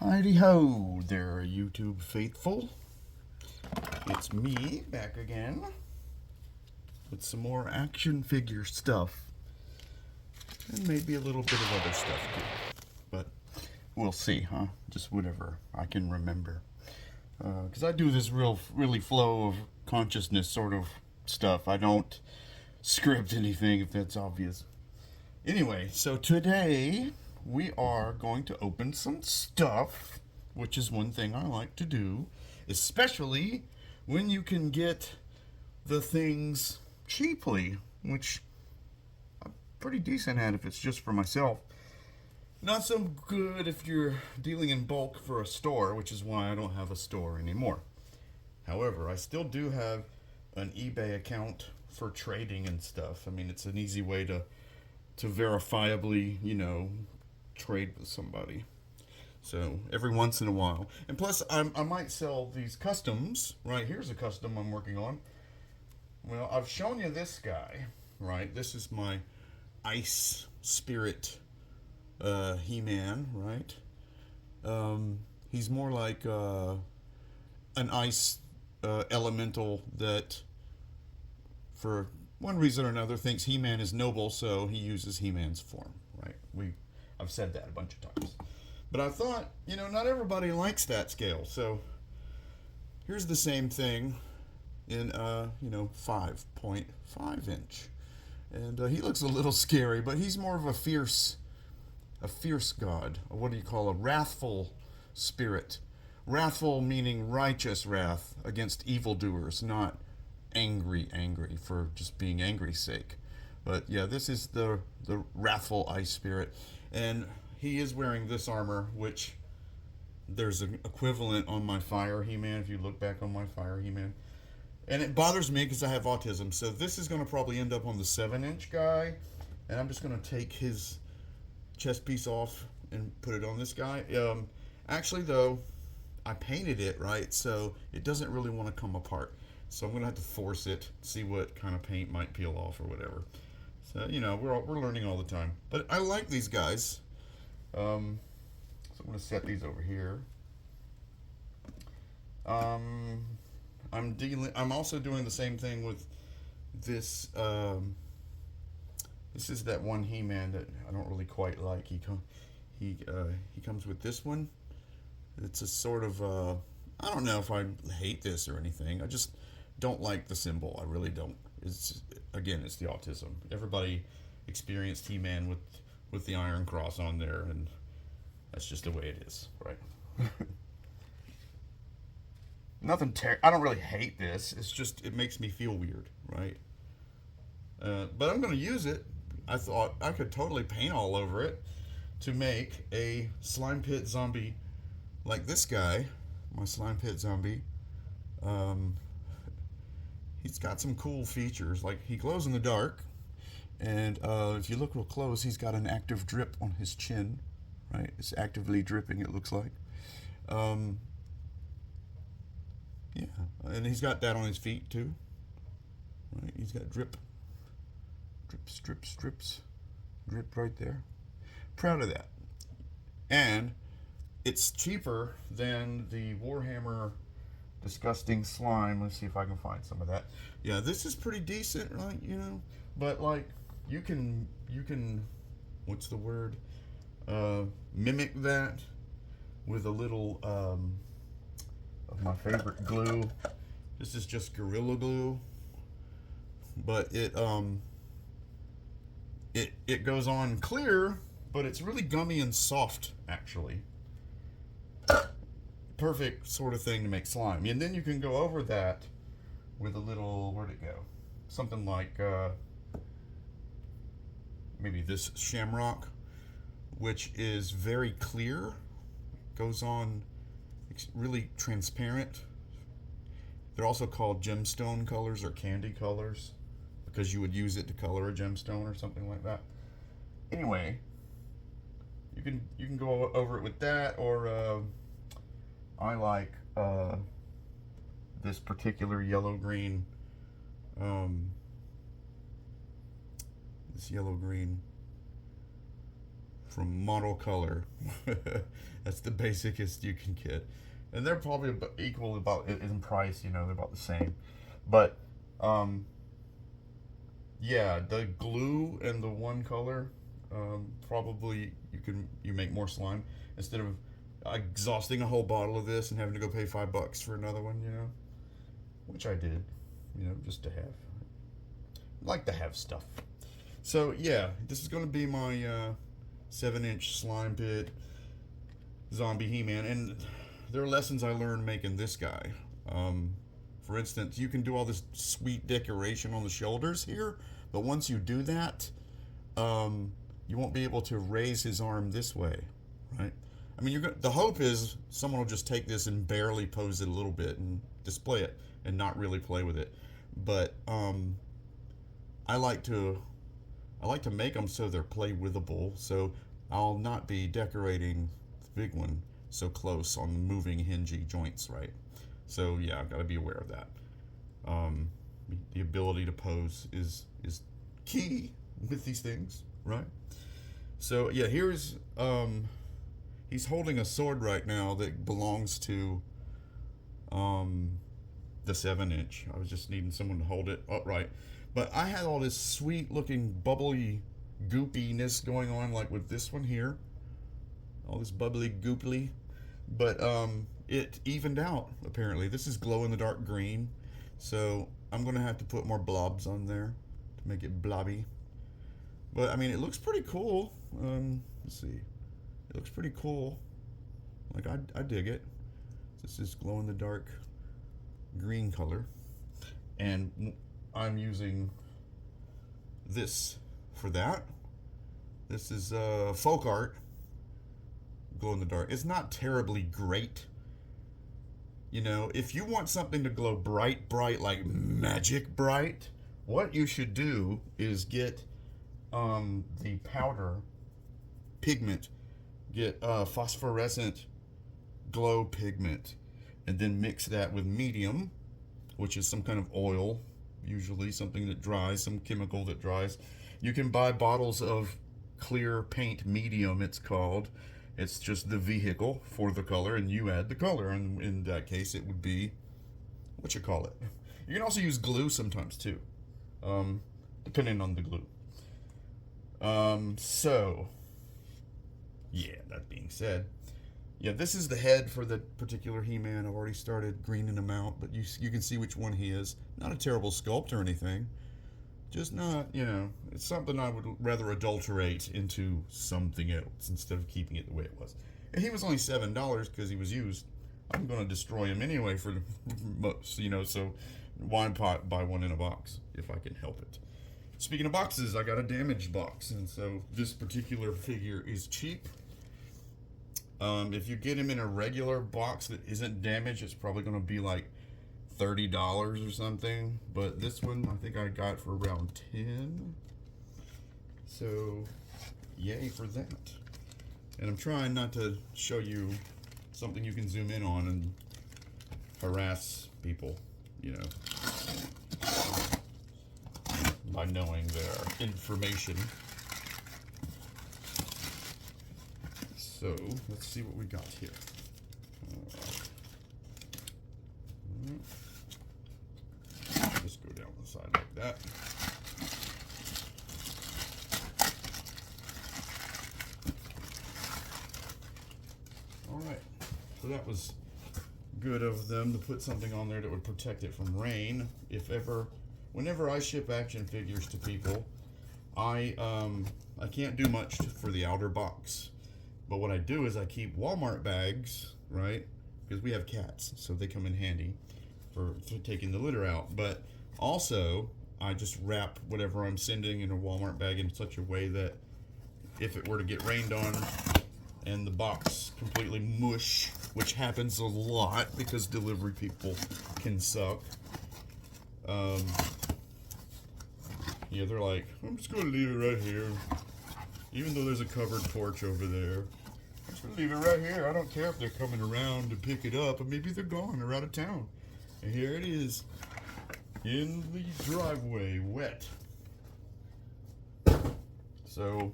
Heidi ho there, YouTube faithful. It's me back again with some more action figure stuff. And maybe a little bit of other stuff too. But we'll see, huh? Just whatever I can remember. Because I do this really flow of consciousness sort of stuff. I don't script anything, if that's obvious. Anyway, so today we are going to open some stuff, which is one thing I like to do, especially when you can get the things cheaply, which I'm pretty decent at if it's just for myself. Not so good if you're dealing in bulk for a store, which is why I don't have a store anymore. However, I still do have an eBay account for trading and stuff. I mean, it's an easy way to verifiably, trade with somebody. So every once in a while. And plus, I might sell these customs. Right, here's a custom I'm working on. Well, I've shown you this guy, right? This is my ice spirit He-Man, right? He's more like an ice elemental that, for one reason or another, thinks He-Man is noble, so he uses He-Man's form, right? I've said that a bunch of times. But I thought, not everybody likes that scale, so here's the same thing in, 5.5 inch. And he looks a little scary, but he's more of a fierce god. What do you call a wrathful spirit? Wrathful meaning righteous wrath against evildoers, not angry for just being angry's sake. But yeah, this is the wrathful ice spirit, and he is wearing this armor, which there's an equivalent on my Fire He-Man, if you look back on my Fire He-Man. And it bothers me because I have autism, so this is going to probably end up on the 7-inch guy, and I'm just going to take his chest piece off and put it on this guy. Actually, though, I painted it, right, so it doesn't really want to come apart. So I'm going to have to force it, see what kind of paint might peel off or whatever. So, we're learning all the time. But I like these guys. So I'm going to set these over here. I'm also doing the same thing with this. This is that one He-Man that I don't really quite like. He comes with this one. It's a sort of I don't know if I hate this or anything. I just don't like the symbol. I really don't. It's the autism. Everybody experienced He-Man with the Iron Cross on there, and that's just the way it is, right? I don't really hate this. It's just it makes me feel weird, right? But I'm going to use it. I thought I could totally paint all over it to make a slime pit zombie like this guy, my slime pit zombie. He's got some cool features, like he glows in the dark, and if you look real close, he's got an active drip on his chin, right? It's actively dripping, it looks like. Yeah, and he's got that on his feet too, right? He's got drip right there. Proud of that. And it's cheaper than the Warhammer Disgusting Slime. Let's see if I can find some of that. Yeah, this is pretty decent, right? But like you can what's the word? Mimic that with a little of my favorite glue. This is just Gorilla Glue, but it goes on clear, but it's really gummy and soft actually. Perfect sort of thing to make slime. And then you can go over that with a little, where'd it go? Something like maybe this shamrock, which is very clear, goes on really transparent. They're also called gemstone colors or candy colors because you would use it to color a gemstone or something like that. Anyway, you can go over it with that, or I like this particular yellow-green, from Model Color. That's the basicest you can get. And they're probably equal about in price, you know, they're about the same. But, yeah, the glue and the one color, probably you make more slime instead of exhausting a whole bottle of this and having to go pay $5 for another one, you know, which I did, you know, just to have. I like to have stuff. So yeah, this is going to be my 7-inch slime pit zombie He-Man, and there are lessons I learned making this guy. For instance, you can do all this sweet decoration on the shoulders here, but once you do that, you won't be able to raise his arm this way, right? I mean, the hope is someone will just take this and barely pose it a little bit and display it and not really play with it. But I like to make them so they're play withable, so I'll not be decorating the big one so close on the moving hingy joints, right? So yeah, I've got to be aware of that. The ability to pose is key with these things, right? So yeah, here's he's holding a sword right now that belongs to the 7-inch. I was just needing someone to hold it upright. But I had all this sweet looking bubbly goopiness going on, like with this one here. All this bubbly gooply. But it evened out, apparently. This is glow in the dark green. So I'm going to have to put more blobs on there to make it blobby. But I mean, it looks pretty cool. Let's see. It looks pretty cool. Like, I dig it. This is glow in the dark green color. And I'm using this for that. This is folk art, glow in the dark. It's not terribly great. You know, if you want something to glow bright, like magic bright, what you should do is get the powder pigment, get phosphorescent glow pigment, and then mix that with medium, which is some kind of oil, usually something that dries, some chemical that dries. You can buy bottles of clear paint medium, it's called. It's just the vehicle for the color, and you add the color, and in that case it would be, what you call it. You can also use glue sometimes too, depending on the glue. So yeah, that being said, yeah, this is the head for the particular He-Man. I've already started greening him out, but you can see which one he is. Not a terrible sculpt or anything. Just not, you know, it's something I would rather adulterate into something else instead of keeping it the way it was. And he was only $7 because he was used. I'm going to destroy him anyway for most, you know, so why buy one in a box if I can help it. Speaking of boxes, I got a damaged box, and so this particular figure is cheap. If you get him in a regular box that isn't damaged, it's probably going to be like $30 or something. But this one, I think I got for around 10. So, yay for that. And I'm trying not to show you something you can zoom in on and harass people, you know, by knowing their information. So, let's see what we got here. Just go down the side like that. Alright, so that was good of them to put something on there that would protect it from rain. Whenever I ship action figures to people, I can't do much for the outer box. But what I do is I keep Walmart bags, right? Because we have cats, so they come in handy for taking the litter out. But also, I just wrap whatever I'm sending in a Walmart bag in such a way that if it were to get rained on and the box completely mush, which happens a lot because delivery people can suck. Yeah, they're like, I'm just going to leave it right here. Even though there's a covered porch over there. I'm just going to leave it right here. I don't care if they're coming around to pick it up, or maybe they're gone or out of town. And here it is in the driveway, wet. So,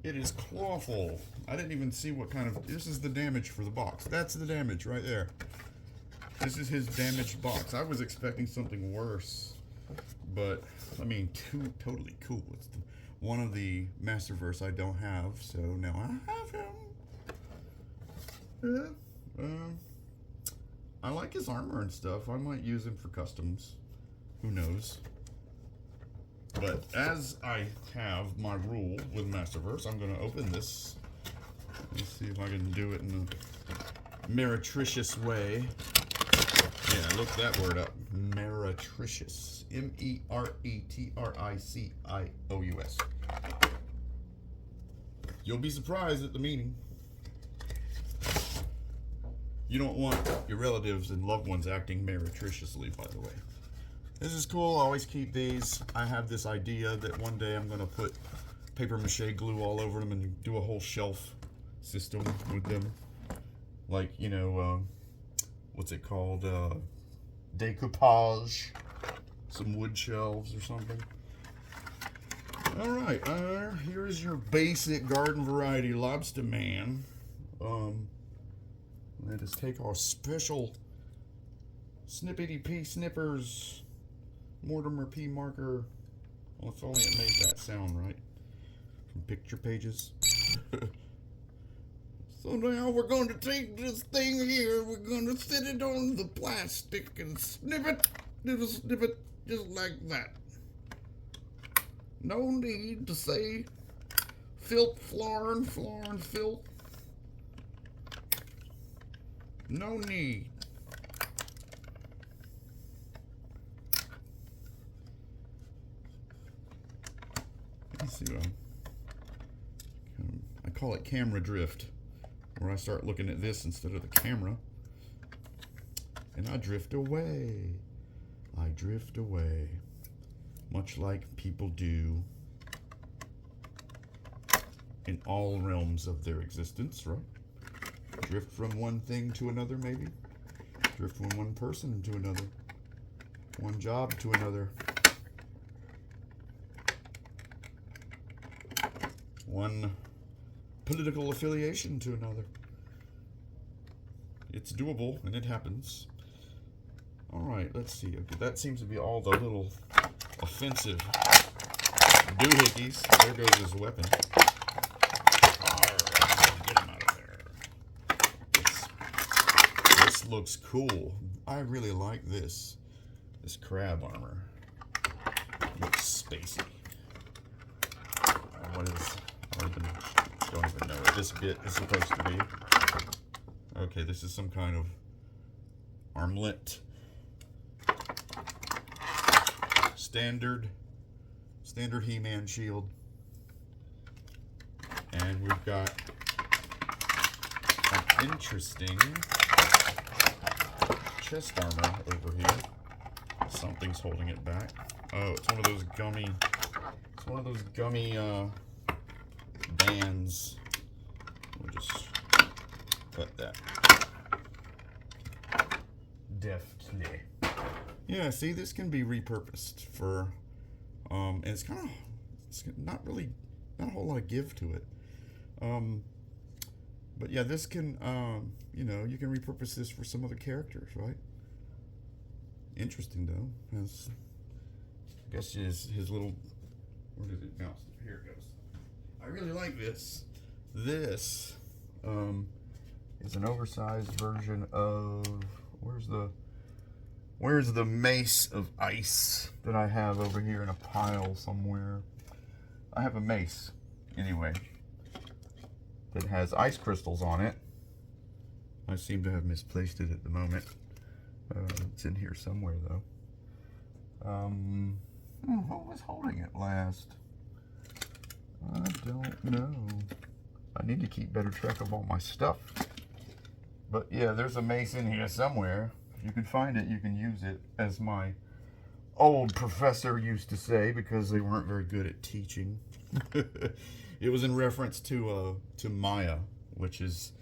It is clawful. I didn't even see what kind of... This is the damage for the box. That's the damage right there. This is his damaged box. I was expecting something worse. But, I mean, totally cool. It's one of the masterverse I don't have, so now I have him. Yeah. I like his armor and stuff. I might use him for customs. Who knows? But as I have my rule with Masterverse, I'm going to open this. Let's see if I can do it in a meretricious way. Yeah, look that word up. Meretricious. M-E-R-E-T-R-I-C-I-O-U-S. You'll be surprised at the meaning. You don't want your relatives and loved ones acting meretriciously, by the way. This is cool. I always keep these. I have this idea that one day I'm going to put paper mache glue all over them and do a whole shelf system with them. Like, you know, what's it called? Decoupage. Some wood shelves or something. Alright, here is your basic garden variety lobster man. Let us take our special Snippity P Snippers Mortimer P marker. Well, if only it made that sound right. From picture pages. So now we're going to take this thing here, we're going to set it on the plastic and snip it, little snip it, just like that. No need to say filth, florin, filth. No need. Let's see what I call it camera drift, where I start looking at this instead of the camera, and I drift away. I drift away, much like people do in all realms of their existence, right? Drift from one thing to another, maybe. Drift from one person to another. One job to another. One political affiliation to another. It's doable, and it happens. Alright, let's see. Okay, that seems to be all the little offensive doohickeys. There goes his weapon. Alright, get him out of there. This looks cool. I really like this. This crab armor. Looks spacey. What is... I don't even know what this bit is supposed to be. Okay, this is some kind of armlet. Standard He-Man shield. And we've got an interesting chest armor over here. Something's holding it back. Oh, it's one of those gummy... It's one of those gummy, bands. We'll just cut that deftly. Yeah, see, this can be repurposed for, and it's kind of, it's not a whole lot of give to it. But yeah, this can, you know, you can repurpose this for some other characters, right? Interesting though. Has, I guess his little, where did it bounce? Here it goes. I really like this. This is an oversized version of, where's the mace of ice that I have over here in a pile somewhere? I have a mace, anyway, that has ice crystals on it. I seem to have misplaced it at the moment. It's in here somewhere though. Who was holding it last? I don't know. I need to keep better track of all my stuff. But yeah, there's a mace in here somewhere. If you can find it, you can use it, as my old professor used to say, because they weren't very good at teaching. It was in reference to Maya, which is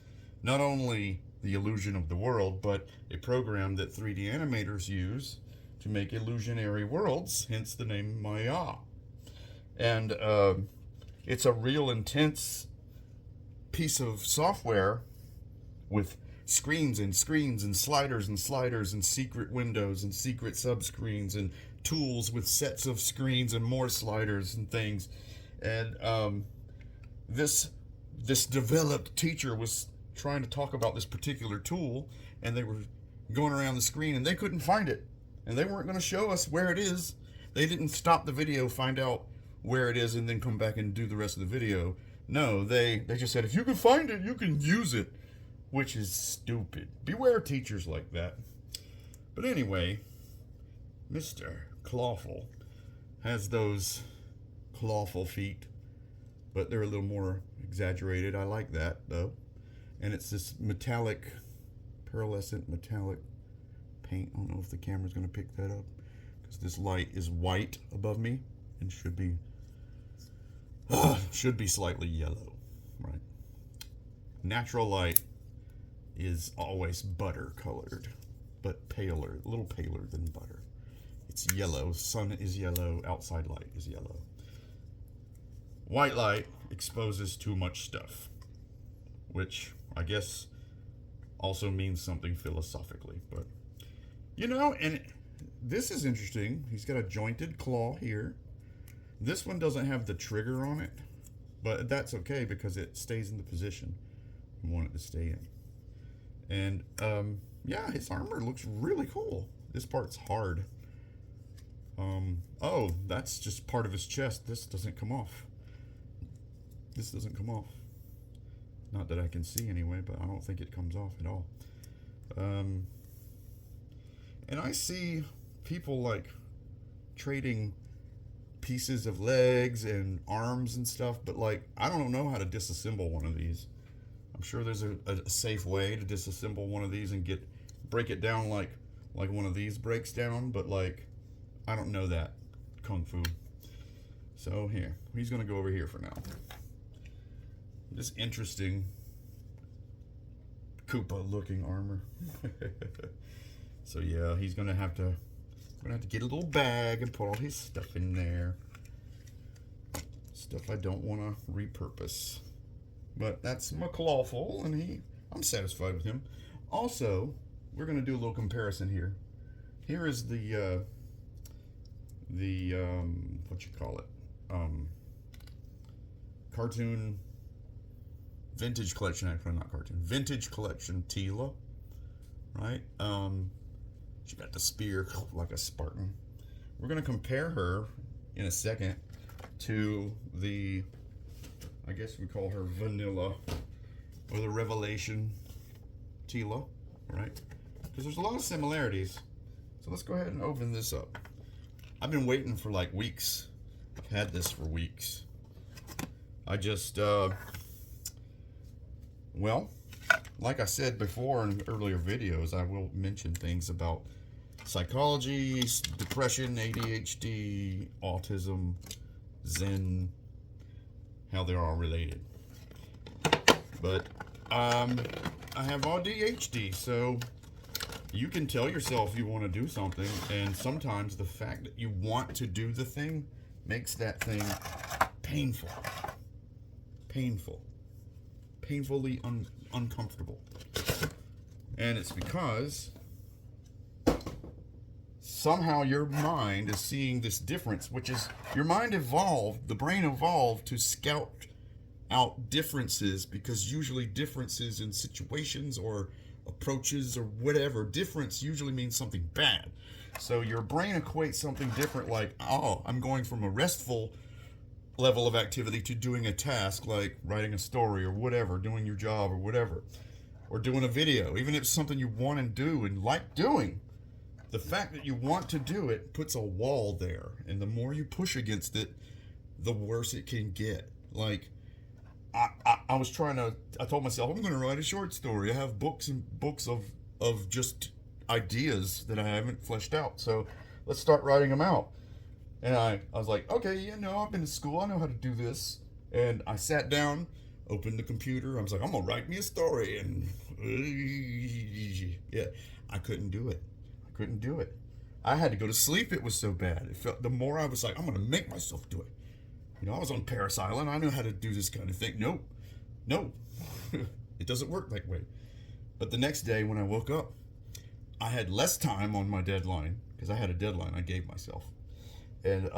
not only the illusion of the world, but a program that 3D animators use to make illusionary worlds, hence the name Maya. And it's a real intense piece of software with screens and screens and sliders and sliders and secret windows and secret subscreens and tools with sets of screens and more sliders and things. And this developed teacher was trying to talk about this particular tool, and they were going around the screen and they couldn't find it, and they weren't going to show us where it is. They didn't stop the video, find out where it is, and then come back and do the rest of the video. No, they just said, if you can find it, you can use it, which is stupid. Beware teachers like that. But anyway, Mr. Clawful has those clawful feet, but they're a little more exaggerated. I like that, though. And it's this metallic, pearlescent metallic paint. I don't know if the camera's going to pick that up, because this light is white above me and should be slightly yellow, right? Natural light is always butter colored, but paler, a little paler than butter. It's yellow. Sun is yellow. Outside light is yellow. White light exposes too much stuff, which I guess also means something philosophically. But, you know, and this is interesting. He's got a jointed claw here. This one doesn't have the trigger on it, but that's okay because it stays in the position you want it to stay in. And, yeah, his armor looks really cool. This part's hard. Oh, that's just part of his chest. This doesn't come off. This doesn't come off. Not that I can see anyway, but I don't think it comes off at all. And I see people like trading pieces of legs and arms and stuff, but like, I don't know how to disassemble one of these. I'm sure there's a safe way to disassemble one of these and break it down like one of these breaks down, but like, I don't know that kung fu. So here, he's gonna go over here for now. This interesting Koopa looking armor. So yeah, he's gonna have to get a little bag and put all his stuff in there. Stuff I don't want to repurpose. But that's my Clawful, and I'm satisfied with him. Also, we're gonna do a little comparison here. Here is the what you call it? Cartoon vintage collection, actually not cartoon. Vintage collection Teela, right? She got the spear like a Spartan. We're gonna compare her in a second to the, I guess we call her vanilla or the Revelation Teela, right? Because there's a lot of similarities. So let's go ahead and open this up. I've been waiting for like weeks. I've had this for weeks. I just, well, like I said before in earlier videos, I will mention things about psychology, depression, ADHD, autism, Zen, how they're all related. But I have ADHD, so you can tell yourself you want to do something, and sometimes the fact that you want to do the thing makes that thing painful. Painfully uncomfortable. And it's because somehow your mind is seeing this difference, which is your mind evolved, the brain evolved to scout out differences, because usually differences in situations or approaches or whatever, difference usually means something bad. So your brain equates something different, like, oh, I'm going from a restful level of activity to doing a task like writing a story or whatever, doing your job or whatever, or doing a video, even if it's something you want to do and like doing. The fact that you want to do it puts a wall there, and the more you push against it, the worse it can get. Like, I was trying to, I told myself, I'm going to write a short story. I have books and books of just ideas that I haven't fleshed out. So let's start writing them out. And I was like, okay, you know, I've been to school. I know how to do this. And I sat down, opened the computer. I was like, I'm going to write me a story. And yeah, I couldn't do it. I had to go to sleep. It was so bad. It felt, the more I was like, I'm going to make myself do it. You know, I was on Paris Island. I know how to do this kind of thing. Nope. No. It doesn't work that way. But the next day when I woke up, I had less time on my deadline, because I had a deadline I gave myself. And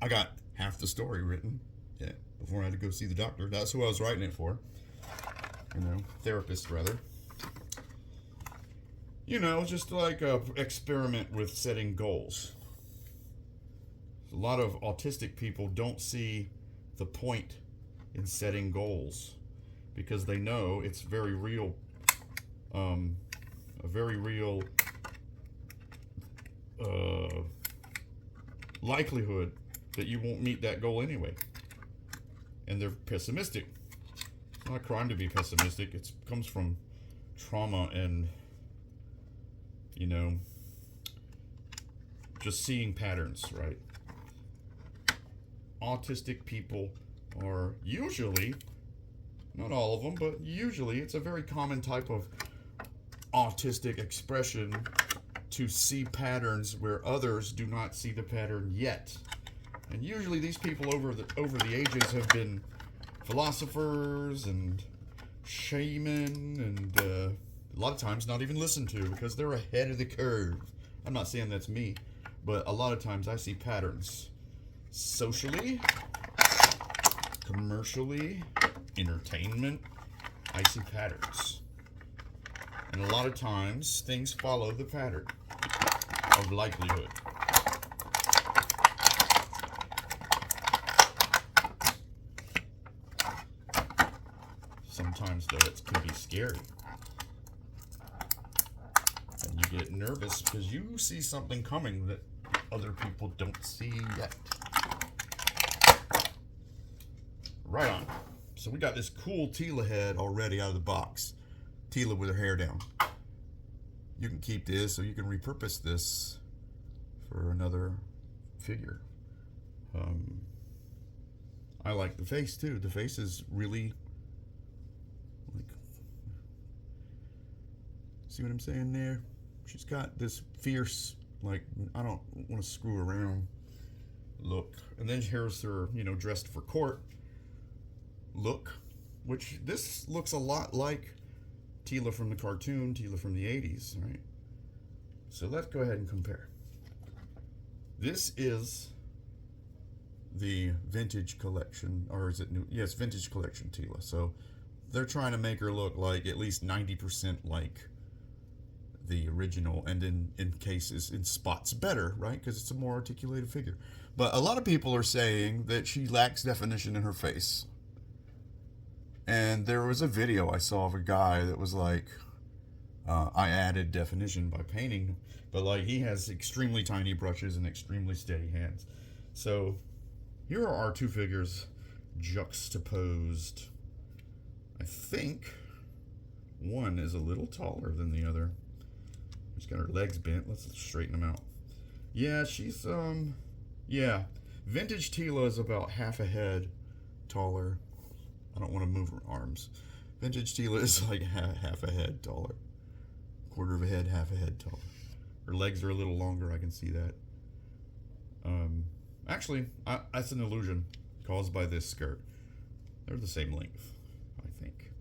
I got half the story written, yeah, before I had to go see the doctor. That's who I was writing it for. You know, therapist rather. You know, just like a experiment with setting goals. A lot of autistic people don't see the point in setting goals because they know it's very real, a very real likelihood that you won't meet that goal anyway. And they're pessimistic. It's not a crime to be pessimistic. It comes from trauma and, you know, just seeing patterns, right? Autistic people are usually, not all of them, but usually it's a very common type of autistic expression to see patterns where others do not see the pattern yet. And usually these people over the ages have been philosophers and shaman and a lot of times not even listened to because they're ahead of the curve. I'm not saying that's me, but a lot of times I see patterns. Socially, commercially, entertainment, I see patterns. And a lot of times, things follow the pattern of likelihood. Sometimes, though, it can be scary. And you get nervous because you see something coming that other people don't see yet. Right on. So we got this cool Teela head already out of the box. Teela with her hair down. You can keep this, or you can repurpose this for another figure. I like the face too. The face is really like, see what I'm saying there? She's got this fierce, like, I don't want to screw around look. And then here's her, you know, dressed for court look, which this looks a lot like Teela from the cartoon, Teela from the 80s, right? So let's go ahead and compare. This is the vintage collection, or is it new? Yes, vintage collection Teela. So they're trying to make her look like at least 90% like the original, and in cases, in spots better, right? Because it's a more articulated figure. But a lot of people are saying that she lacks definition in her face. And there was a video I saw of a guy that was like, I added definition by painting, but like he has extremely tiny brushes and extremely steady hands. So here are our two figures juxtaposed. I think one is a little taller than the other. She's got her legs bent. Let's straighten them out. Yeah, she's, yeah. Vintage Teela is about half a head taller. I don't want to move her arms. Vintage Teela is like half a head taller. Quarter of a head, half a head taller. Her legs are a little longer, I can see that. Actually, that's an illusion caused by this skirt. They're the same length, I think.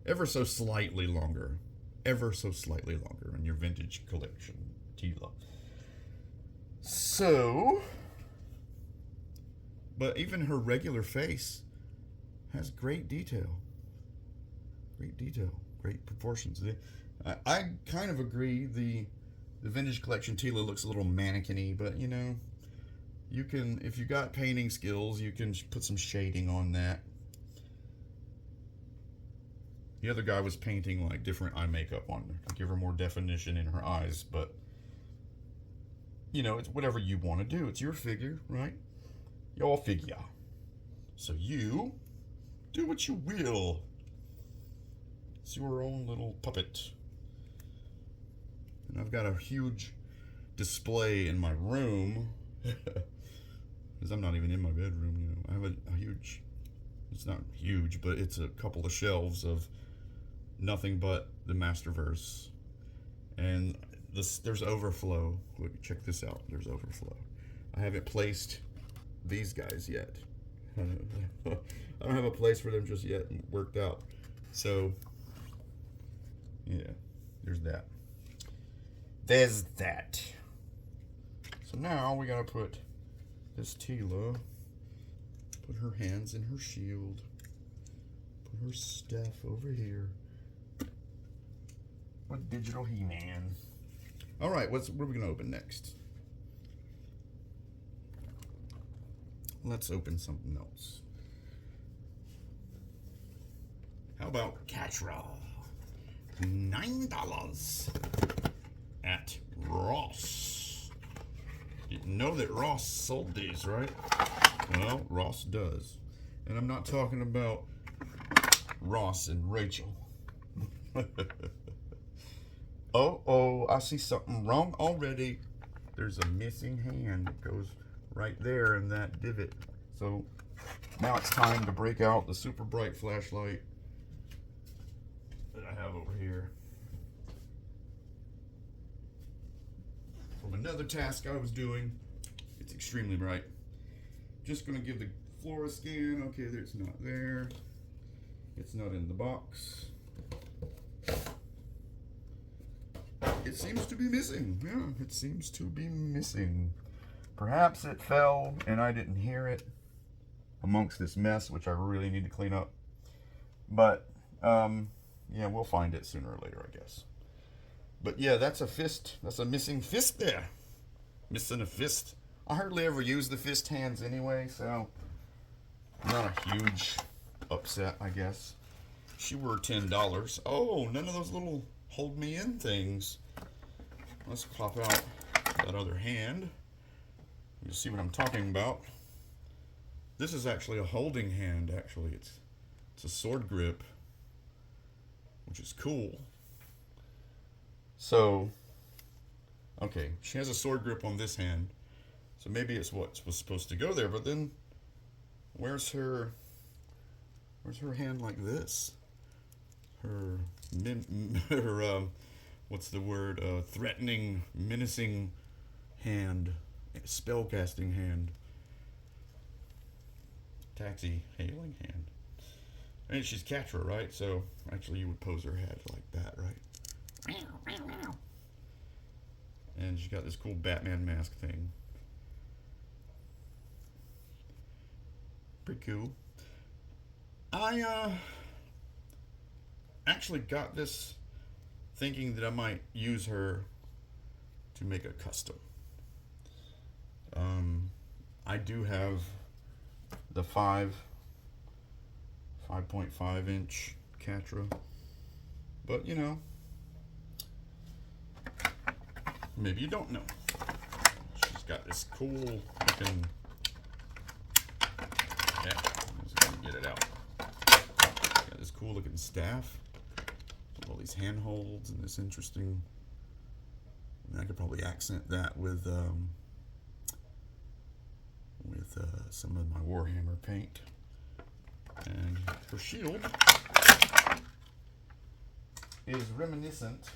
Ever so slightly longer. Ever so slightly longer in your vintage collection, Teela. So, but even her regular face has great detail. Great detail. Great proportions. I kind of agree the vintage collection Teela looks a little mannequin-y, but you know, you can, if you got painting skills, you can put some shading on that. The other guy was painting like different eye makeup on her to give her more definition in her eyes, but you know, it's whatever you want to do. It's your figure, right? Your figure. So you do what you will. It's your own little puppet. And I've got a huge display in my room. Because I'm not even in my bedroom, you know. I have a huge, it's not huge, but it's a couple of shelves of nothing but the masterverse. And there's overflow. Look, check this out. There's overflow. I have it placed these guys yet. I don't have a place for them just yet worked out. So, yeah, there's that. There's that. So now we gotta put this Teela, put her hands in her shield, put her stuff over here. What digital He-Man. All right, what are we gonna open next? Let's open something else. How about Catra? $9 at Ross. Didn't know that Ross sold these, right? Well, Ross does. And I'm not talking about Ross and Rachel. Oh, I see something wrong already. There's a missing hand that goes right there in that divot. So now it's time to break out the super bright flashlight that I have over here from another task I was doing. It's extremely bright. Just gonna give the floor a scan. Okay, it's not there. It's not in the box. It seems to be missing. Yeah, it seems to be missing. Perhaps it fell and I didn't hear it amongst this mess, which I really need to clean up. But, yeah, we'll find it sooner or later, I guess. But yeah, that's a fist. That's a missing fist there. Missing a fist. I hardly ever use the fist hands anyway, so not a huge upset, I guess. She were $10. Oh, none of those little hold me in things. Let's pop out that other hand. You see what I'm talking about. This is actually a holding hand, actually. It's a sword grip, which is cool. So, okay, she has a sword grip on this hand. So maybe it's what was supposed to go there, but then where's her hand like this? Her what's the word? Threatening, menacing hand, spellcasting hand, taxi hailing hand. I mean, she's Catra, right? So actually, you would pose her head like that, right? And she's got this cool Batman mask thing. Pretty cool. I actually got this thinking that I might use her to make a custom. I do have the 5.5 inch Catra, but you know, maybe you don't know. She's got this cool looking, yeah, I'm just gonna get it out. Got this cool looking staff with all these handholds and this interesting, and I could probably accent that with some of my Warhammer paint. And her shield is reminiscent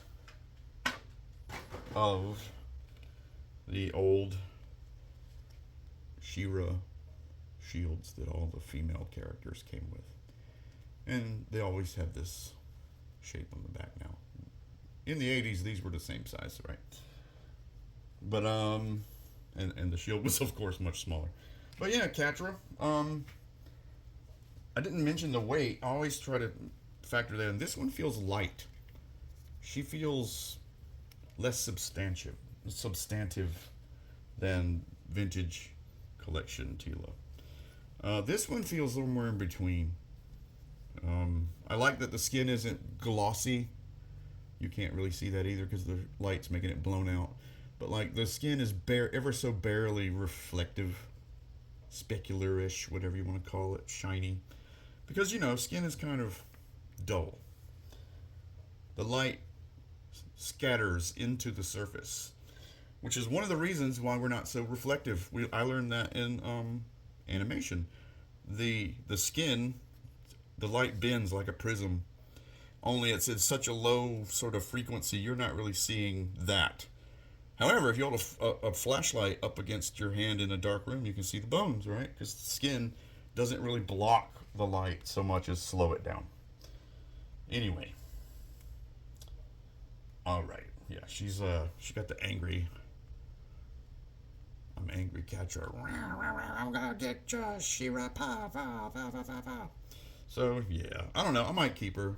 of the old She-Ra shields that all the female characters came with. And they always have this shape on the back now. In the 80s, these were the same size, right? But, and the shield was, of course, much smaller. But yeah, Catra, I didn't mention the weight. I always try to factor that in. This one feels light. She feels less substantive than vintage collection Teela. This one feels a little more in between. I like that the skin isn't glossy. You can't really see that either because the light's making it blown out. But like the skin is ever so barely reflective, specular-ish, whatever you want to call it, shiny. Because, you know, skin is kind of dull. The light scatters into the surface, which is one of the reasons why we're not so reflective. I learned that in animation. The skin, the light bends like a prism, only it's at such a low sort of frequency, you're not really seeing that. However, if you hold a flashlight up against your hand in a dark room, you can see the bones, right? Because the skin doesn't really block the light so much as slow it down. Anyway. Alright. Yeah, she got the angry. I'm angry catcher. I'm gonna get you, Shira pa va va va va va. So yeah, I don't know. I might keep her.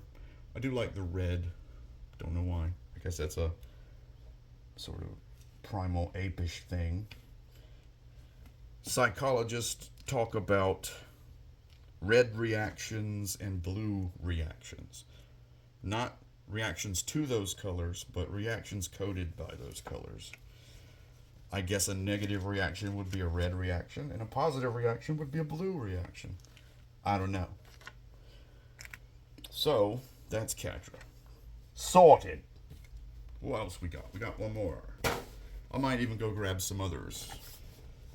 I do like the red. Don't know why. I guess that's a sort of primal apish thing. Psychologists talk about red reactions and blue reactions. Not reactions to those colors, but reactions coded by those colors. I guess a negative reaction would be a red reaction, and a positive reaction would be a blue reaction. I don't know. So, that's Catra. Sorted. What else we got? We got one more. I might even go grab some others.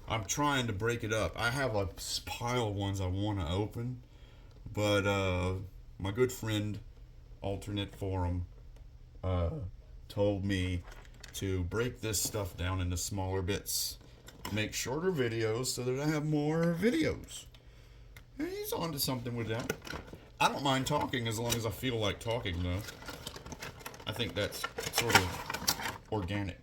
I'm trying to break it up. I have a pile of ones I want to open, but my good friend, Alternate Forum, told me to break this stuff down into smaller bits, make shorter videos so that I have more videos. And he's on to something with that. I don't mind talking as long as I feel like talking, though. I think that's sort of organic.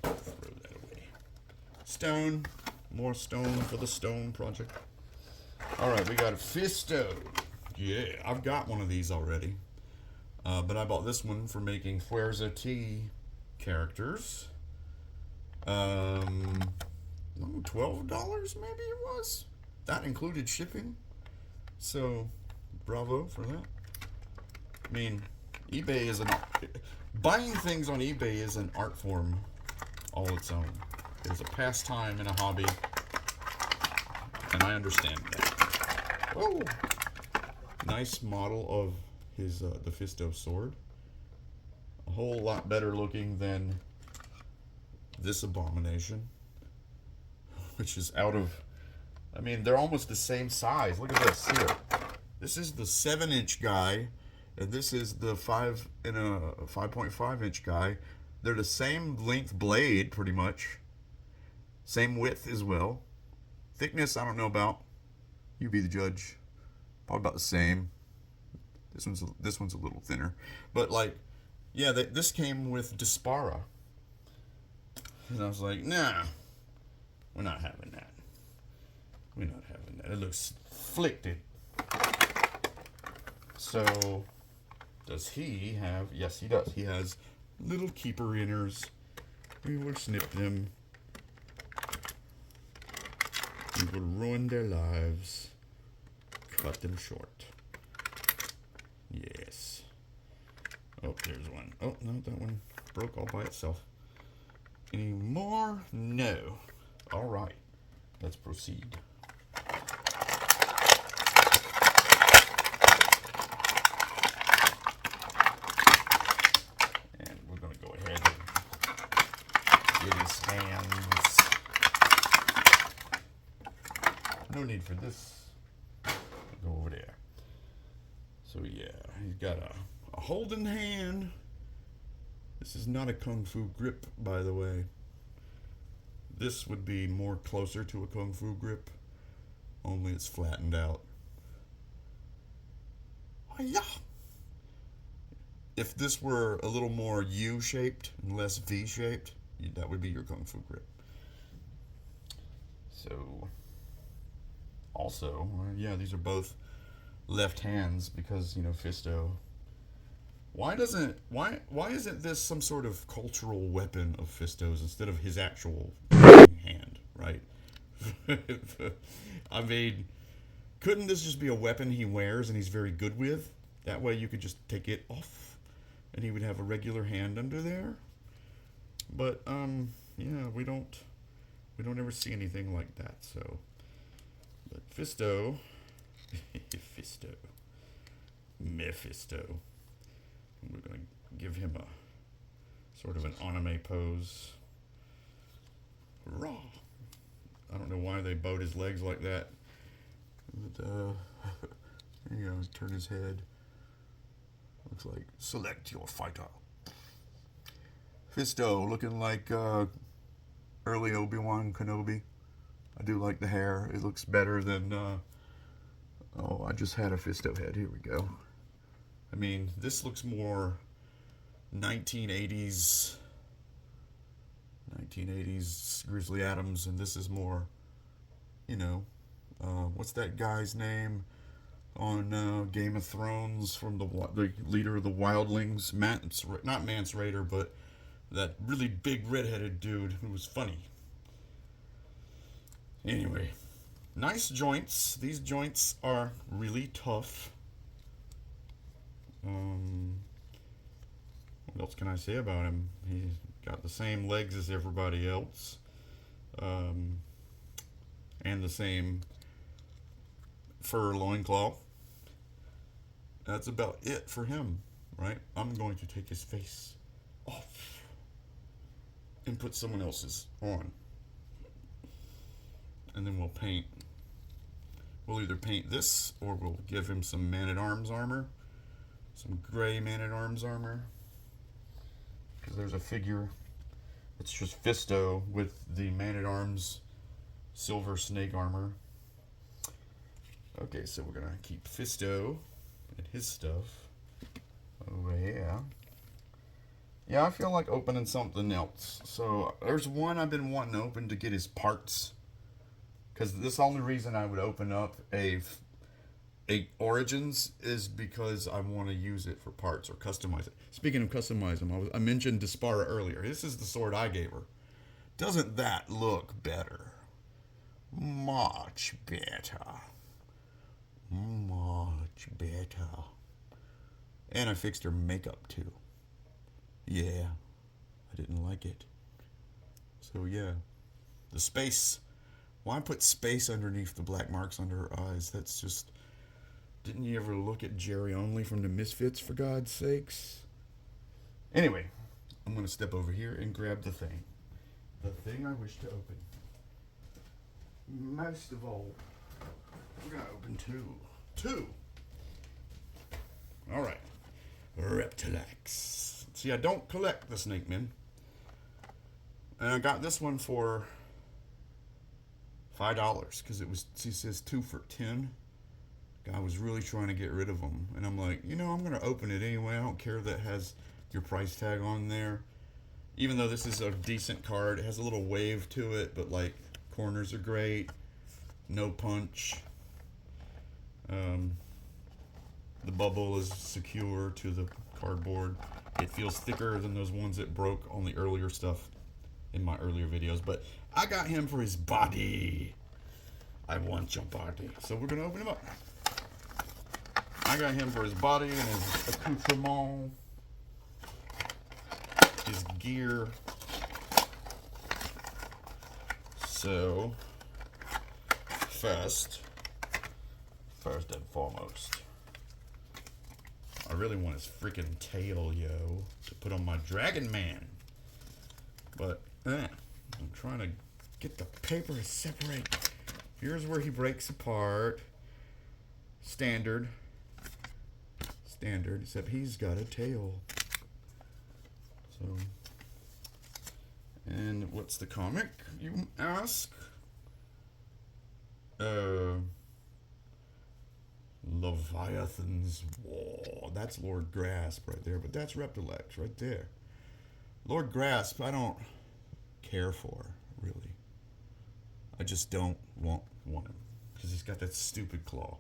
Throw that away. Stone. More stone for the stone project. Alright, we got a Fisto. Yeah, I've got one of these already. But I bought this one for making Fuerza T characters. $12 maybe it was. That included shipping. So, bravo for that. I mean, eBay is buying things on eBay is an art form all its own. It's a pastime and a hobby, and I understand that. Oh, nice model of his the Fisto sword. A whole lot better looking than this abomination, which is out of. I mean, they're almost the same size. Look at this here. This is the 7-inch guy, and this is the 5.5-inch guy. They're the same length blade, pretty much. Same width as well. Thickness, I don't know about. You be the judge. Probably about the same. This one's a little thinner, but like, yeah, this came with Dispara, and I was like, nah, we're not having that. We're not having that. It looks afflicted. So, does he have? Yes, he does. He has little keeper inners. We will snip them. We will ruin their lives. Cut them short. Yes. Oh, there's one. Oh, no, that one broke all by itself. Any more? No. All right. Let's proceed. And we're going to go ahead and get his hands. No need for this. Go over there. So yeah, he's got a holding hand. This is not a Kung Fu grip, by the way. This would be more closer to a Kung Fu grip, only it's flattened out. Hi-ya! If this were a little more U-shaped and less V-shaped, that would be your Kung Fu grip. So, also, yeah, these are both left hands because, you know, Fisto. Why isn't this some sort of cultural weapon of Fisto's instead of his actual hand, right? I mean, couldn't this just be a weapon he wears and he's very good with? That way you could just take it off and he would have a regular hand under there. But yeah, we don't ever see anything like that, so. But Fisto Mephisto. We're going to give him a sort of an anime pose. Raw. I don't know why they bowed his legs like that. But, there you go, turn his head. Looks like select your fighter. Fisto looking like early Obi-Wan Kenobi. I do like the hair. It looks better than oh, I just had a Fisto head. Here we go. I mean, this looks more 1980s Grizzly Adams, and this is more, you know, what's that guy's name on Game of Thrones from the leader of the Wildlings? Not Mance Raider, but that really big redheaded dude who was funny. Anyway, nice joints. These joints are really tough. What else can I say about him? He's got the same legs as everybody else. And the same fur loincloth. That's about it for him, right? I'm going to take his face off and put someone else's on. And then we'll paint. We'll either paint this or we'll give him some Man-at-Arms armor. Some gray Man-at-Arms armor. Because there's a figure. It's just Fisto with the Man-at-Arms silver snake armor. Okay, so we're going to keep Fisto and his stuff over here. Yeah, I feel like opening something else. So there's one I've been wanting to open to get his parts. Because this only reason I would open up a Origins is because I want to use it for parts or customize it. Speaking of customizing, I mentioned Dispara earlier. This is the sword I gave her. Doesn't that look better? Much better. Much better. And I fixed her makeup too. Yeah, I didn't like it. So yeah, the space. Why put space underneath the black marks under her eyes? That's just... Didn't you ever look at Jerry Only from the Misfits, for God's sakes? Anyway, I'm going to step over here and grab the thing. The thing I wish to open. Most of all, we're going to open two. Alright. Reptilex. See, I don't collect the Snake Men. And I got this one for $5 because it says 2 for $10. Guy was really trying to get rid of them, and I'm like, you know, I'm gonna open it anyway. I don't care if that has your price tag on there. Even though this is a decent card, it has a little wave to it, but like corners are great, no punch. The bubble is secure to the cardboard. It feels thicker than those ones that broke on the earlier stuff in my earlier videos, but I got him for his body. I want your body. So we're gonna open him up. I got him for his body and his accoutrement, his gear. So, first and foremost, I really want his freaking tail, yo, to put on my Dragon Man. But, I'm trying to get the paper to separate. Here's where he breaks apart. Standard, except he's got a tail. So, and what's the comic, you ask? Leviathan's War. That's Lord Grasp right there, but that's Reptilex right there. Lord Grasp, I don't care for, really. I just don't want him because he's got that stupid claw.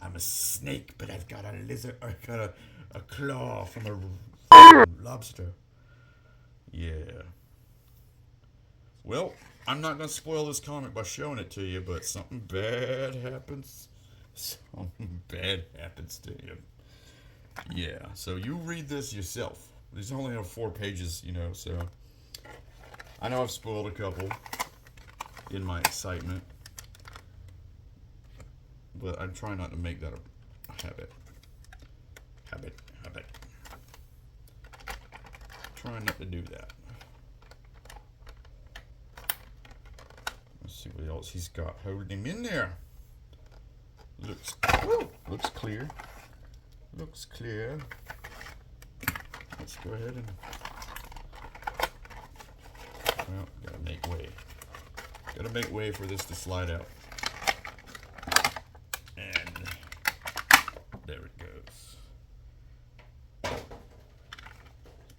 I'm a snake, but I've got a lizard. I got a claw from a lobster. Yeah. Well, I'm not gonna spoil this comic by showing it to you, but something bad happens. Something bad happens to him. Yeah. So you read this yourself. These only have 4 pages, you know. So I know I've spoiled a couple in my excitement. But I'm trying not to make that a habit. Trying not to do that. Let's see what else he's got holding him in there. Looks clear. Looks clear. let's go ahead and, well, gotta make way. Gotta make way for this to slide out. And there it goes.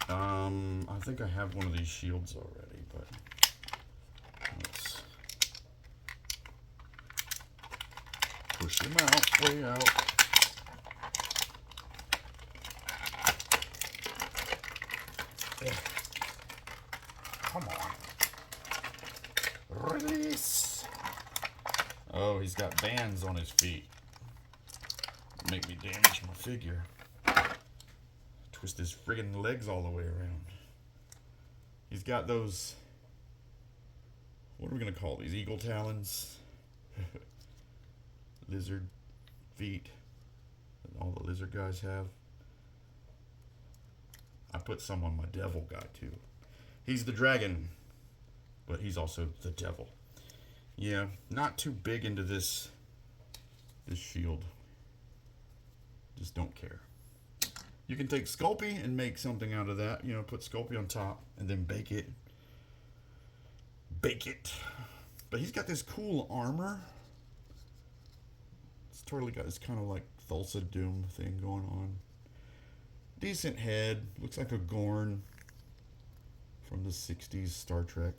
I think I have one of these shields already, but let's push him out, way out. There. Come on. Release. Oh, he's got bands on his feet. Make me damage my figure. Twist his friggin' legs all the way around. He's got those, what are we gonna call these? Eagle talons? Lizard feet that all the lizard guys have. I put some on my devil guy too. He's the dragon, but he's also the devil. Yeah, not too big into this shield. Just don't care. You can take Sculpey and make something out of that. You know, put Sculpey on top and then bake it. Bake it. But he's got this cool armor. It's totally got this kind of like Thulsa Doom thing going on. Decent head. Looks like a Gorn from the 60s Star Trek.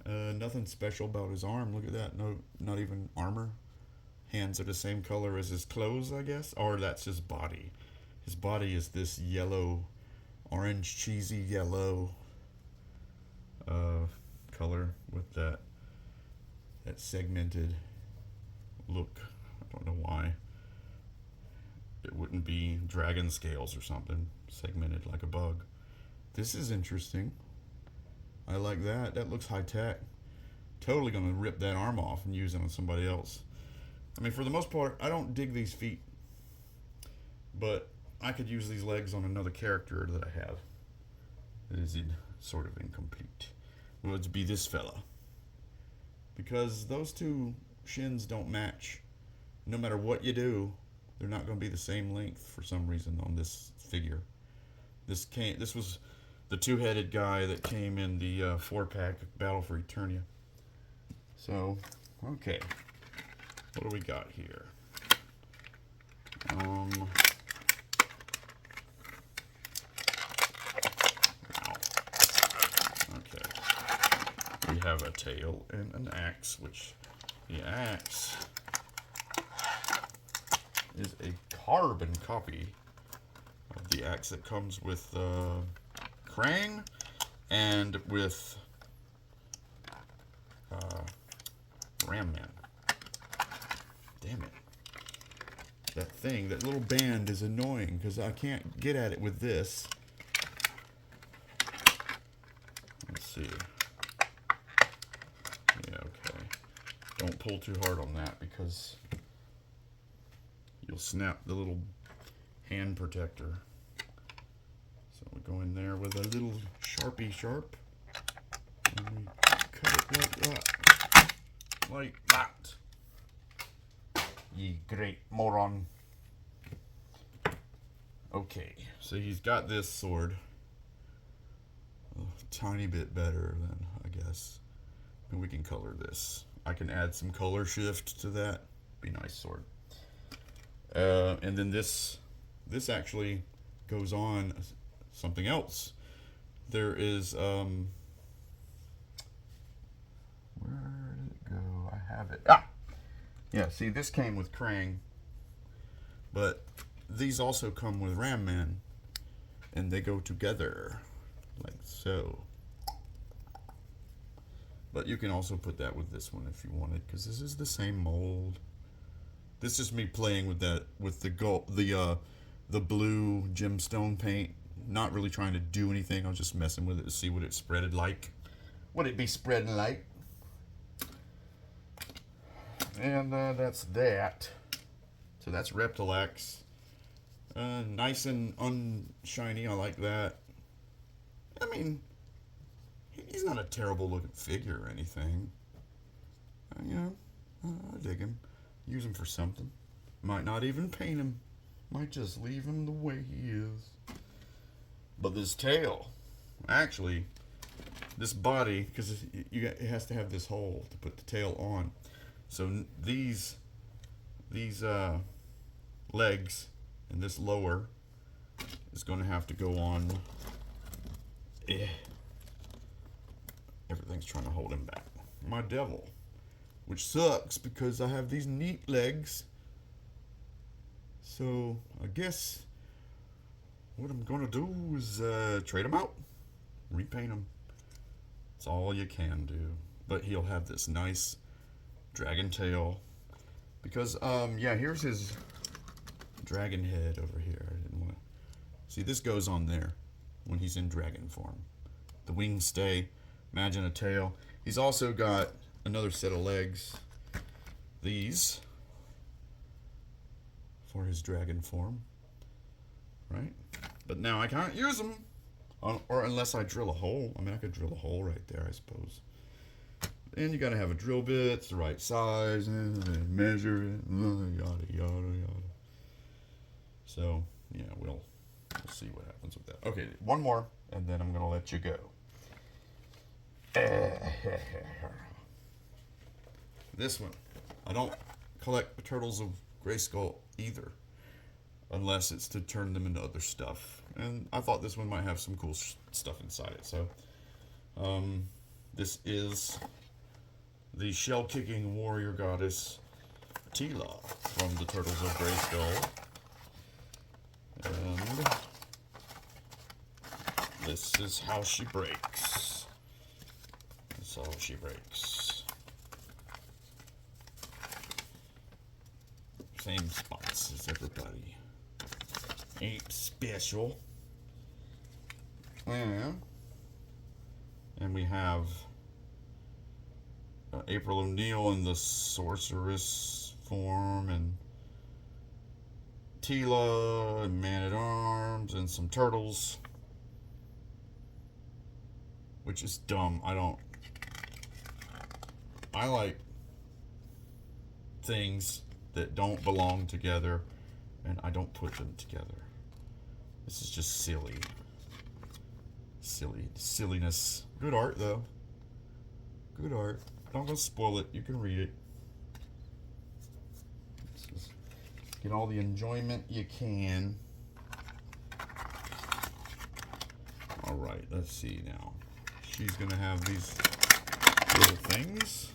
Nothing special about his arm. Look at that. No, not even armor. Hands are the same color as his clothes, I guess. Or that's his body. His body is this yellow, orange, cheesy yellow color with that segmented look. I don't know why. It wouldn't be dragon scales or something, segmented like a bug. This is interesting. I like that. That looks high tech. Totally gonna rip that arm off and use it on somebody else. I mean, for the most part, I don't dig these feet, but I could use these legs on another character that I have. It is sort of incomplete. It would be this fella. Because those two shins don't match. No matter what you do, they're not going to be the same length for some reason on this figure. This was the two-headed guy that came in the 4-pack Battle for Eternia. So, okay. What do we got here? We have a tail and an axe, which the axe is a carbon copy of the axe that comes with Krang and with Ram Man. Damn it. That thing, that little band is annoying because I can't get at it with this. Let's see. Yeah, okay. Don't pull too hard on that because you'll snap the little hand protector. So we go in there with a little Sharpie sharp and we cut it like that. Like that. Ye great moron. Okay, so he's got this sword. A tiny bit better than, I guess. And we can color this. I can add some color shift to that. Be nice sword. And then this actually goes on something else. There is where did it go? I have it. Ah! Yeah, see, this came with Krang, but these also come with Ram Man, and they go together, like so. But you can also put that with this one if you wanted, because this is the same mold. This is me playing with that, with the blue gemstone paint. Not really trying to do anything. I was just messing with it to see what it spreaded like. What it be spreading like. And that's that. So that's Reptilex. Nice and unshiny. I like that. I mean, he's not a terrible looking figure or anything. You know, I dig him. Use him for something. Might not even paint him. Might just leave him the way he is. But this tail, actually, this body, because it has to have this hole to put the tail on. So these legs and this lower is going to have to go on. Everything's trying to hold him back. My devil, which sucks because I have these neat legs. So I guess what I'm gonna do is trade them out, repaint them. It's all you can do. But he'll have this nice dragon tail because yeah, here's his dragon head over here. I didn't want to see, this goes on there when he's in dragon form. The wings stay. Imagine a tail. He's also got another set of legs, these, for his dragon form, right? But now I can't use them, or unless I drill a hole. I mean, I could drill a hole right there, I suppose. And you gotta have a drill bit, it's the right size, and measure it, yada, yada, yada. So, yeah, we'll see what happens with that. Okay, one more, and then I'm gonna let you go. This one, I don't collect turtles of Grayskull either, unless it's to turn them into other stuff. And I thought this one might have some cool stuff inside it. So, this is the shell-kicking warrior goddess Teela from the Turtles of Grayskull. And this is how she breaks. That's how she breaks. Same spots as everybody. Ain't special. And we have April O'Neil in the sorceress form, and Teela and Man-at-Arms, and some turtles. Which is dumb. I like things that don't belong together, and I don't put them together. This is just silly. Silliness. Good art, though. Good art. Don't go spoil it. You can read it. Just get all the enjoyment you can. Alright, let's see now. She's gonna have these little things.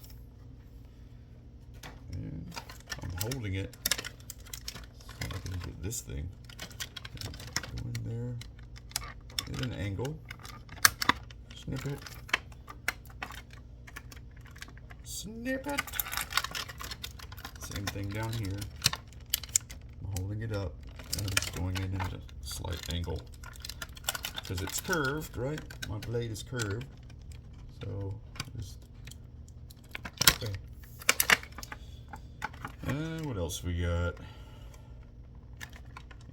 And I'm holding it so I can get this thing. Go in there. At an angle. Snip it. Snip it. Same thing down here. I'm holding it up and I'm just going in at a slight angle. Because it's curved, right? My blade is curved. So just okay. And what else we got?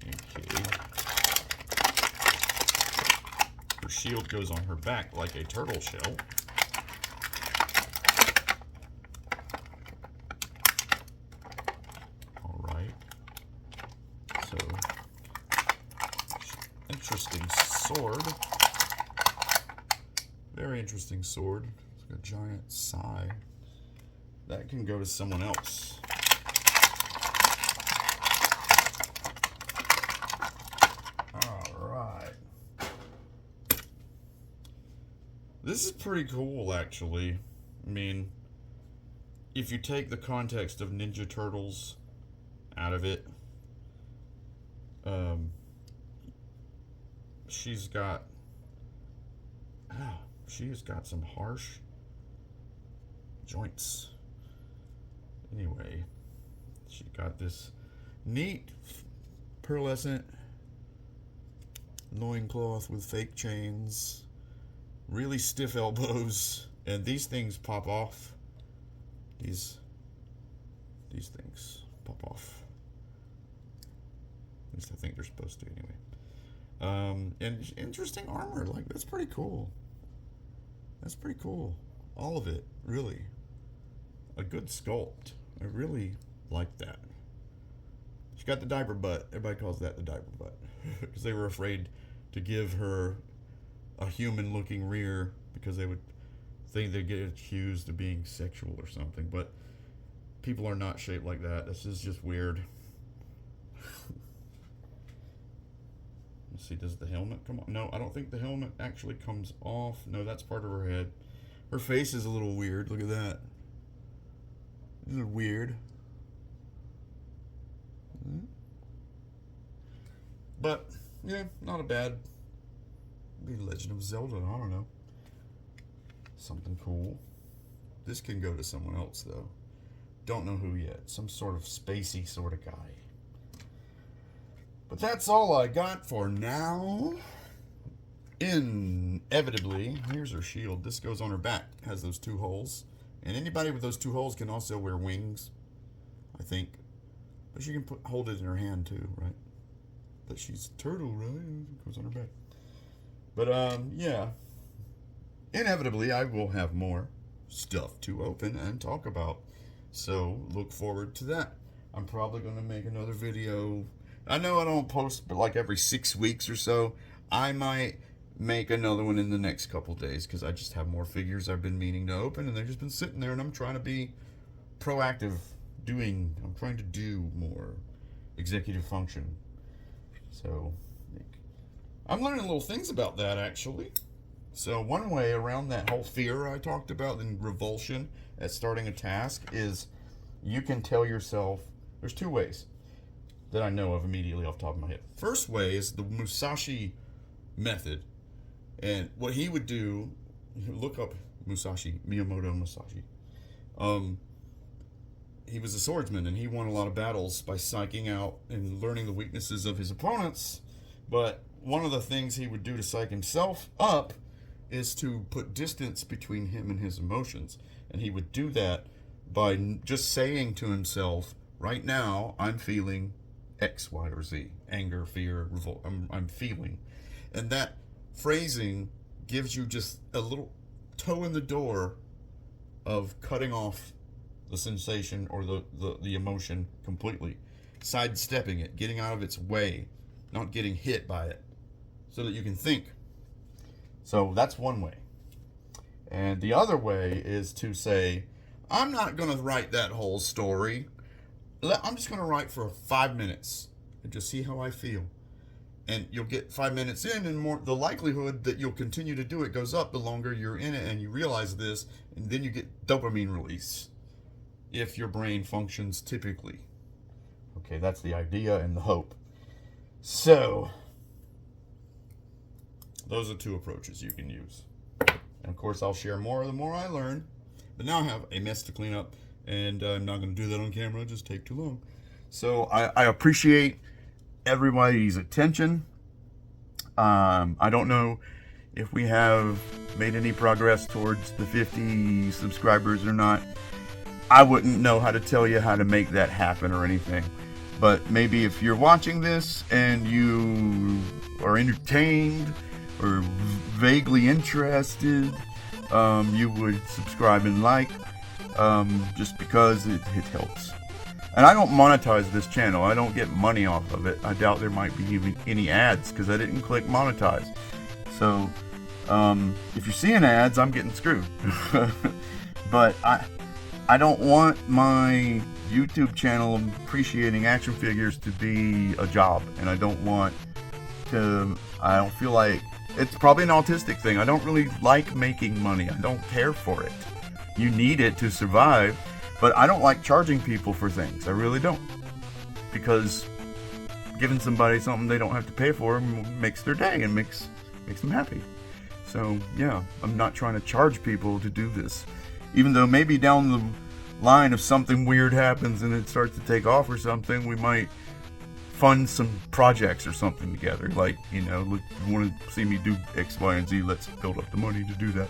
Okay. Her shield goes on her back like a turtle shell. Alright. So, interesting sword. Very interesting sword. It's like a giant sigh. That can go to someone else. Alright. This is pretty cool, actually. I mean, if you take the context of Ninja Turtles out of it, she's got some harsh joints. Anyway, she got this neat pearlescent loincloth with fake chains, really stiff elbows, and these things pop off. These things pop off. At least I think they're supposed to anyway. And interesting armor, like that's pretty cool. That's pretty cool. All of it, really. A good sculpt. I really like that. She got the diaper butt. Everybody calls that the diaper butt. Because they were afraid to give her a human-looking rear because they would think they'd get accused of being sexual or something. But people are not shaped like that. This is just weird. Let's see, does the helmet come off? No, I don't think the helmet actually comes off. No, that's part of her head. Her face is a little weird. Look at that. This is weird. But, yeah, not a bad... Maybe Legend of Zelda, I don't know. Something cool. This can go to someone else, though. Don't know who yet. Some sort of spacey sort of guy. But that's all I got for now. Inevitably, here's her shield. This goes on her back. Has those 2 holes. And anybody with those 2 holes can also wear wings, I think. But she can hold it in her hand too, right? But she's a turtle, right? It goes on her back. But, yeah. Inevitably, I will have more stuff to open and talk about. So, look forward to that. I'm probably going to make another video. I know I don't post, but like every 6 weeks or so. I might make another one in the next couple days because I just have more figures I've been meaning to open, and they've just been sitting there, and I'm trying to be proactive. I'm trying to do more executive function. So, I'm learning little things about that, actually. So, one way around that whole fear I talked about and revulsion at starting a task is you can tell yourself, there's 2 ways that I know of immediately off the top of my head. First way is the Musashi method. And what he would do, look up Miyamoto Musashi. He was a swordsman, and he won a lot of battles by psyching out and learning the weaknesses of his opponents. But one of the things he would do to psych himself up is to put distance between him and his emotions. And he would do that by just saying to himself, right now, I'm feeling X, Y, or Z. Anger, fear, revolt. I'm feeling. And that phrasing gives you just a little toe in the door of cutting off the sensation or the emotion completely. Sidestepping it, getting out of its way, not getting hit by it, so that you can think. So that's one way. And the other way is to say, I'm not going to write that whole story. I'm just going to write for 5 minutes and just see how I feel. And you'll get 5 minutes in, and more the likelihood that you'll continue to do it goes up the longer you're in it and you realize this, and then you get dopamine release if your brain functions typically. Okay, that's the idea and the hope. So, those are 2 approaches you can use. And of course, I'll share more the more I learn. But now I have a mess to clean up, and I'm not going to do that on camera. It'll just take too long. So, I appreciate everybody's attention. I don't know if we have made any progress towards the 50 subscribers or not. I wouldn't know how to tell you how to make that happen or anything. But maybe if you're watching this and you are entertained or vaguely interested, you would subscribe and like, just because it helps. And I don't monetize this channel. I don't get money off of it. I doubt there might be even any ads because I didn't click monetize. So, if you're seeing ads, I'm getting screwed. But I don't want my YouTube channel appreciating action figures to be a job. And I don't feel like, it's probably an autistic thing. I don't really like making money. I don't care for it. You need it to survive. But I don't like charging people for things. I really don't. Because giving somebody something they don't have to pay for makes their day and makes them happy. So, yeah, I'm not trying to charge people to do this. Even though maybe down the line, if something weird happens and it starts to take off or something, we might fund some projects or something together. Like, you want to see me do X, Y, and Z, let's build up the money to do that.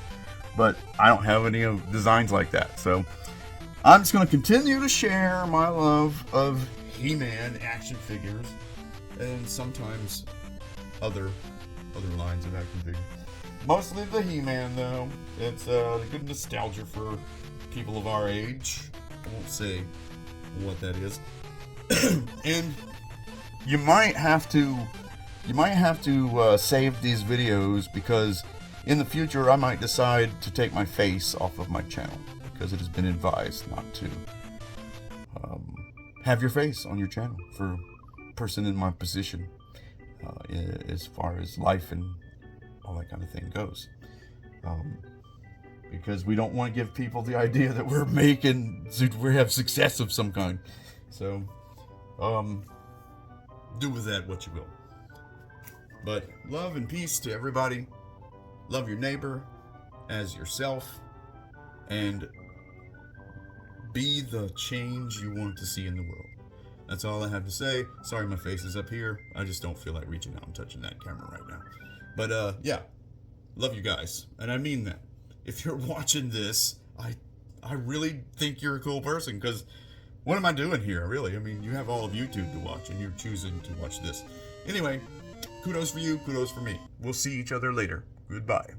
But I don't have any of designs like that. So I'm just going to continue to share my love of He-Man action figures and sometimes other lines of action figures. Mostly the He-Man, though. It's a good nostalgia for people of our age. I won't say what that is. And you might have to you might have to save these videos, because in the future I might decide to take my face off of my channel, because it has been advised not to have your face on your channel for a person in my position, as far as life and all that kind of thing goes. Because we don't want to give people the idea that we have success of some kind. So, do with that what you will. But love and peace to everybody. Love your neighbor as yourself, and be the change you want to see in the world. That's all I have to say. Sorry my face is up here. I just don't feel like reaching out and touching that camera right now. But yeah, love you guys, and I mean that. If you're watching this, I really think you're a cool person, because what am I doing here, really? I mean, you have all of YouTube to watch, and you're choosing to watch this. Anyway, kudos for you, kudos for me. We'll see each other later. Goodbye.